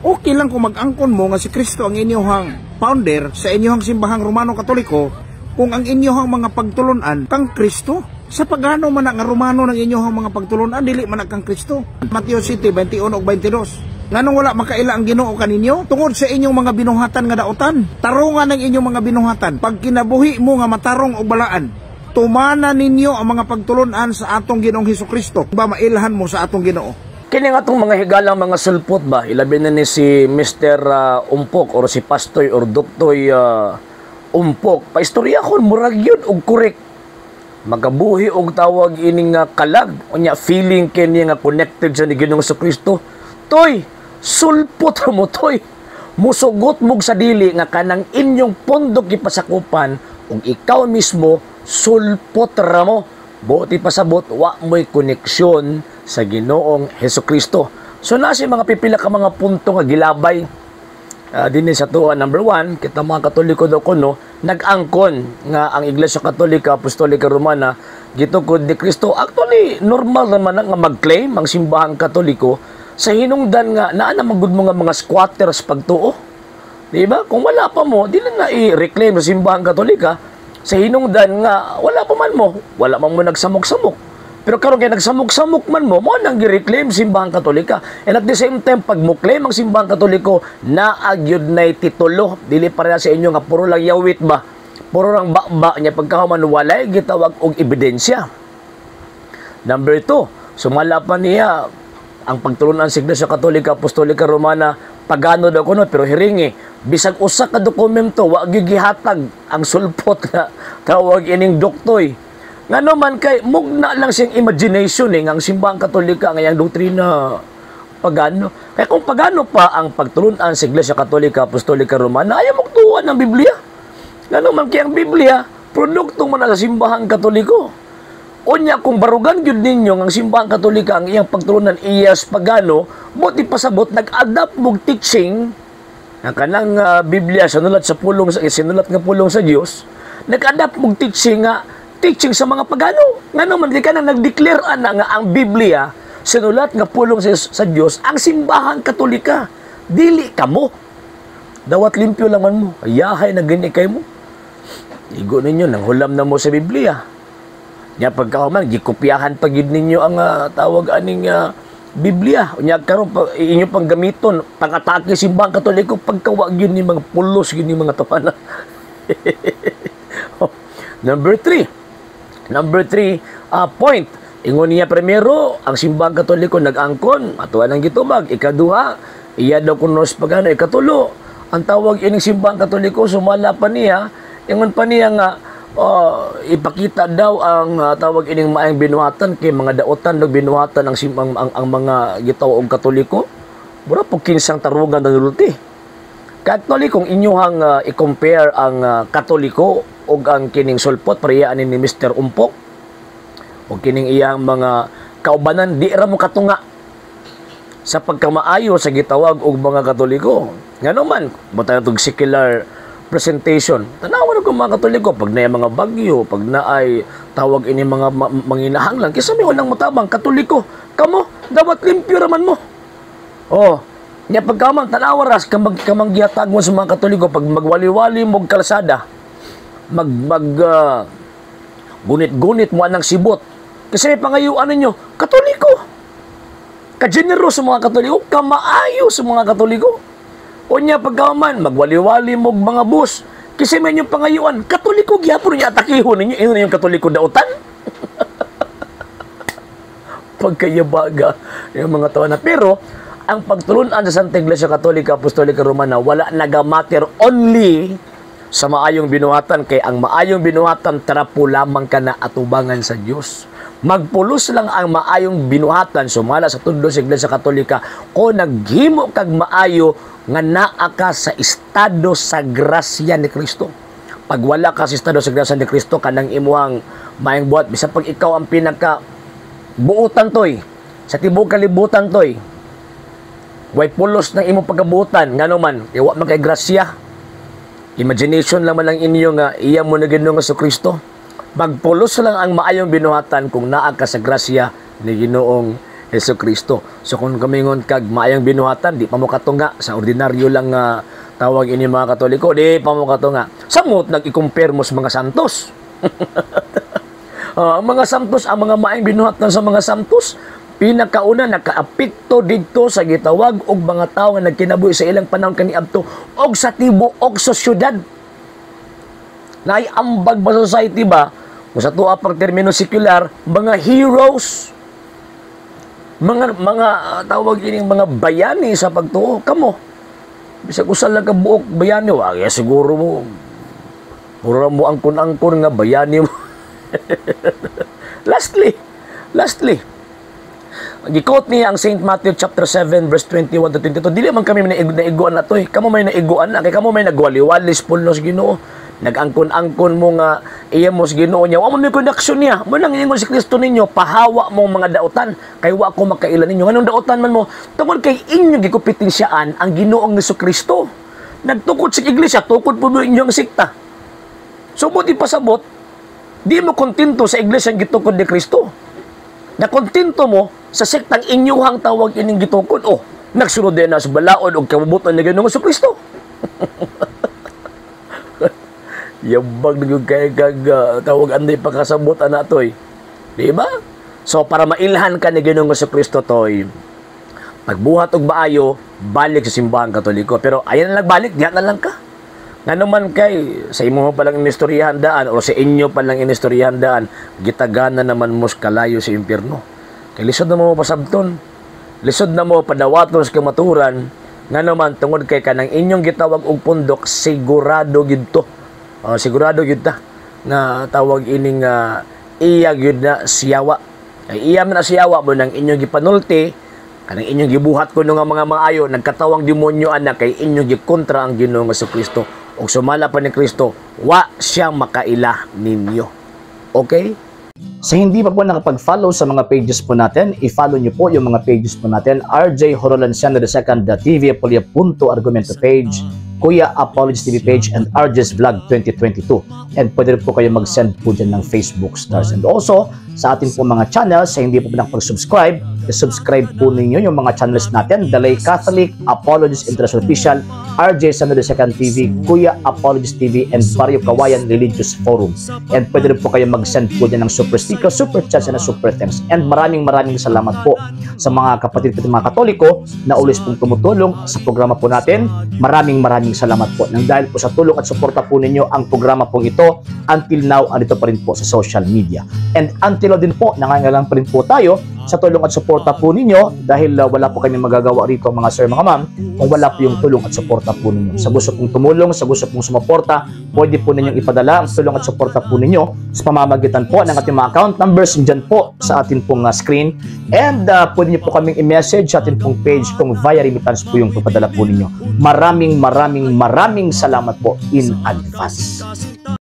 Okay lang kung mag-angkon mo nga si Kristo ang inyong founder sa inyong simbahang Romano Katoliko kung ang inyong mga pagtulunan kang Kristo. Sa pagano man nga Romano ng inyong mga pagtulunan, dili man kang Kristo. Mateo 7:21 ug 22. Nganong wala makaila ang Ginoo kaninyo tungod sa inyong mga binuhatan nga daotan? Tarungan ng inyong mga binuhatan. Pag kinabuhi mo nga matarong og balaan, tumana ninyo ang mga pagtulunan sa atong Ginoong Hesukristo. Ba mailhan mo sa atong Ginoo? Kini nga itong mga higalang mga sulpot ba, ilabi na ni si Mr. Umpok or si Pastoy or Doktoy Umpok. Paistorya ko, murag yun og korek. Magabuhi og tawag ining kalag. O niya, feeling kini nga connected sa ni Ginoong Jesucristo. Toy, sulpot mo toy. Musugot mog sa dili nga kanang inyong pondok ipasakupan ug ikaw mismo sulpot ra mo. Buti pasabot, wa mo'y koneksyon sa Ginoong Hesukristo. So nasi mga pipila ka mga punto nga gilabay din sa tuwa. Number 1, kita mga Katoliko daw kuno nag-angkon nga ang Iglesia Katolika Apostolika Romana gitukod ni Kristo. Actually normal naman nga mag-claim ang simbahang Katoliko sa hinungdan nga naa na magud mo nga mga squatters pagtuo. Di ba? Kung wala pa mo, di na i-reclaim sa simbahang Katolika. Sa hinungdan nga, wala pa man mo. Wala man mo nagsamok-samok. Pero karon kay nagsamok-samok man mo nang gi-reclaim simbahang Katolika. And at the same time, pag mo claim ang simbahang Katoliko, naagyod na'y titulo. Dili pareha sa inyo nga puro lang yawit ba? Puro lang bakba niya pagkahuman walay gitawag og ebidensya. Number 2, sumala pa niya ang pagtulunan sa Iglesia Katolika Apostolika Romana pagano daw kuno pero hiringi bisag usa ka dokumento wa gigihatag ang sulpot nga tawag ining doktoy ngano man kay mugna lang siyang imagination ang simbahang Katolika nga yang doktrina pagano kay kung pagano pa ang pagtulunan sa Iglesia Katolika Apostolika Romana ayaw magtuwa ng Biblia ngano man kay ang Biblia produkto man sa simbahang Katoliko. Unya kung barugan gyud ninyo ang simbahang Katolika ang iyang pagtulunan iyas pagano, buti pasabot nag-adapt mog teaching ang kanang Biblia sinulat sa pulong sinulat nga pulong sa Dios, nag-adapt mog teaching sa mga pagano. Ngano man di ka na nag-declare na nga ang Biblia sinulat nga pulong sa Dios ang simbahang Katolika. Dili kamo. Dawat limpyo lang man mo. Ayahay na gani kay mo. Igo ninyo nang hulam na mo sa Biblia. Nya pagkahuman gikopyahan pa gid ninyo ang tawag aning Biblia. Nya karon inyo pang gamiton pang-atake simbahang Katoliko pagkawag yun ni mga pulos yun ni mga tawana. Number 3 point. Ingon niya primero ang simbahang Katoliko nag-angkon atuan ang gitubag. Ikaduha iya daw kunos pagano. Ikatulo ang tawag ining simbahang Katoliko sumala pa niya ingon pa niya nga ipakita daw ang tawag ining maayong binuhatan kay mga daotan ng binuhatan ang mga gitaw og Katoliko. Mura po kinsang tarungan ng ulti. Katolikong inyohang i-compare ang Katoliko og ang kining sulpot parehas ni Mr. Umpok o kining iyang mga kaubanan di ra mo katunga sa pagkamaayo sa gitawag og mga Katoliko. Ngano man butang tug secular presentation. Tanawan ko mga Katoliko pag na mga bagyo, pag na ay tawag ini mga manginahanglan. Kisa may unang matabang Katoliko. Kamo, dapat limpyo raman mo. Oh, niya pagkaman tanawa ras kamang gihatag mo sa mga Katoliko pag magwali-wali mo kalsada. Gunit-gunit mo anang sibot. Kasi may pangayuan ninyo, Katoliko. Ka-generous sa mga Katoliko, kamaayo sa mga Katoliko. O niya pagkaman, magwali-wali mo mga bus. Kasi may inyong pangayuan, Katoliko gyapon niya atakihon ninyo. Ino yung Katoliko daotan. Pagkayabaga yung mga tawa na. Pero, ang pagtulunan sa Santa Iglesia Katolika Apostolika Romana, wala nagamatter only sa maayong binuhatan. Kay ang maayong binuhatan, tarapo lamang ka na atubangan sa Diyos. Magpulos lang ang maayong binuhatan sumala sa tudlo sa Iglesia Katolika kung naghimo kag maayo nga naa ka sa estado sa grasya ni Kristo. Pag wala ka sa estado sa grasya ni Kristo kanang imuhang maayong buhat bisan pag ikaw ang pinaka buutan toy sa tibuok kalibutan toy way pulos ng imong pagkabuutan ngano man iwa man kay grasya. Imagination lang man lang inyo nga iya mo na Ginoong Jesucristo. Magpulos lang ang maayong binuhatan kung naa ka sa grasya ni Ginoong Hesus Kristo. So kung kamingon kag maayang binuhatan, di pa mo katunga sa ordinaryo lang nga tawag ini mga Katoliko, di pa mo katunga. Samot nag-i-compare mo sa mga santos. Ang mga santos, ang mga maayang binuhatan sa mga santos, pinakauna nakaapekto dito sa gitawag og mga tao nga nagkinabuhi sa ilang panahon kaniadto og sa tibuok sa syudad. Naiambag ba sa society ba? Kung sa tuwa pang termino sekular, mga heroes, mga tawag ining mga bayani sa pagtuo. Kamo, bisag usal lang ka buok bayani, wag siguro mo, pura mo angkon-angkon nga bayani mo. Lastly, gikot niya ang St. Matthew chapter 7 verse 21 to 22. Dili man kami naiguan na to eh. Kamo may naiguan na, kay kamo may nagwali-walis pulnos Ginoo. Nag-angkon-angkon mo nga iya mo sa Ginoo niya. Wa mo may connection niya. Mo nang ingon si Kristo ninyo, pahawa mo mga daotan kay wa ko makailan ninyo. Anong daotan man mo? Tungod kay inyo gikupitin siyaan ang Ginoong Jesucristo. Nagtukod sa iglesia, tukod po inyong sikta. Subot ipasabot, di mo kontento sa iglesia ang gitukod ni Kristo. Nakontento mo sa sektang inyuhang tawag ining gitukod. Oh, nagsunod din na sa balaod o kabubutan ni Ginoong Jesucristo. Yabag na yung kaya tawag anday pagkasabutan na to eh. Diba? So, para mailhan ka ni Ginoong Jesucristo to pagbuhat og maayo, balik sa simbahan Katoliko. Pero ayan na lang balik, diyan na lang ka. Nga naman kay, sa imo palang inistoryahan daan o sa inyo palang inistoryahan daan, gitagana naman mo kalayo sa impyerno. Kay lisod na mo pasabton. Lisod na mo padawaton sa kamaturan. Nga naman, tungod kay kanang inyong gitawag og pundok, sigurado gito. Sigurado yun ta na tawag ining iya yun na siyawa. Ay iya man na siyawa mo nang inyong gipanulti, kanang inyong gibuhat ko nga mga maayo, nagkatawang demonyo anak kay inyong gikontra ang Ginoong Jesucristo. O sumala pa ni Kristo, wa siya makaila ninyo. Okay? Sa hindi pa po nakapag-follow sa mga pages po natin, i-follow nyo po yung mga pages po natin, RJ Horolanciano II TV Apolia Punto Argumento page, Kuya Apologies TV page, and RJ's Vlog 2022. And pwede rin po kayo mag-send po dyan ng Facebook stars. And also, sa ating po mga channels, sa hindi po nakapag-subscribe, i-subscribe po ninyo yung mga channels natin, Dalay Catholic, Apologies International Official, RJ Santo II TV, Kuya Apologies TV, and Barrio Kawayan Religious Forum. And pwede rin po kayo mag-send po dyan ng super sticker, super chats, and super thanks. And maraming salamat po sa mga kapatid at mga Katoliko na ulis pong tumutulong sa programa po natin. Maraming salamat po. Nang dahil po sa tulong at suporta po ninyo, ang programa po ito, until now, andito pa rin po sa social media. And until now din po, nangangailangan pa rin po tayo sa tulong at suporta po ninyo dahil wala po kami magagawa rito mga sir, mga ma'am, kung wala po yung tulong at suporta po ninyo. Sa gusto pong tumulong, sa gusto pong sumuporta, pwede po ninyong ipadala ang tulong at suporta po ninyo sa pamamagitan po ng ating mga account numbers dyan po sa ating pong screen. And pwede nyo po kaming i-message sa ating pong page kung via remittance po yung papadala po ninyo. Maraming salamat po in advance.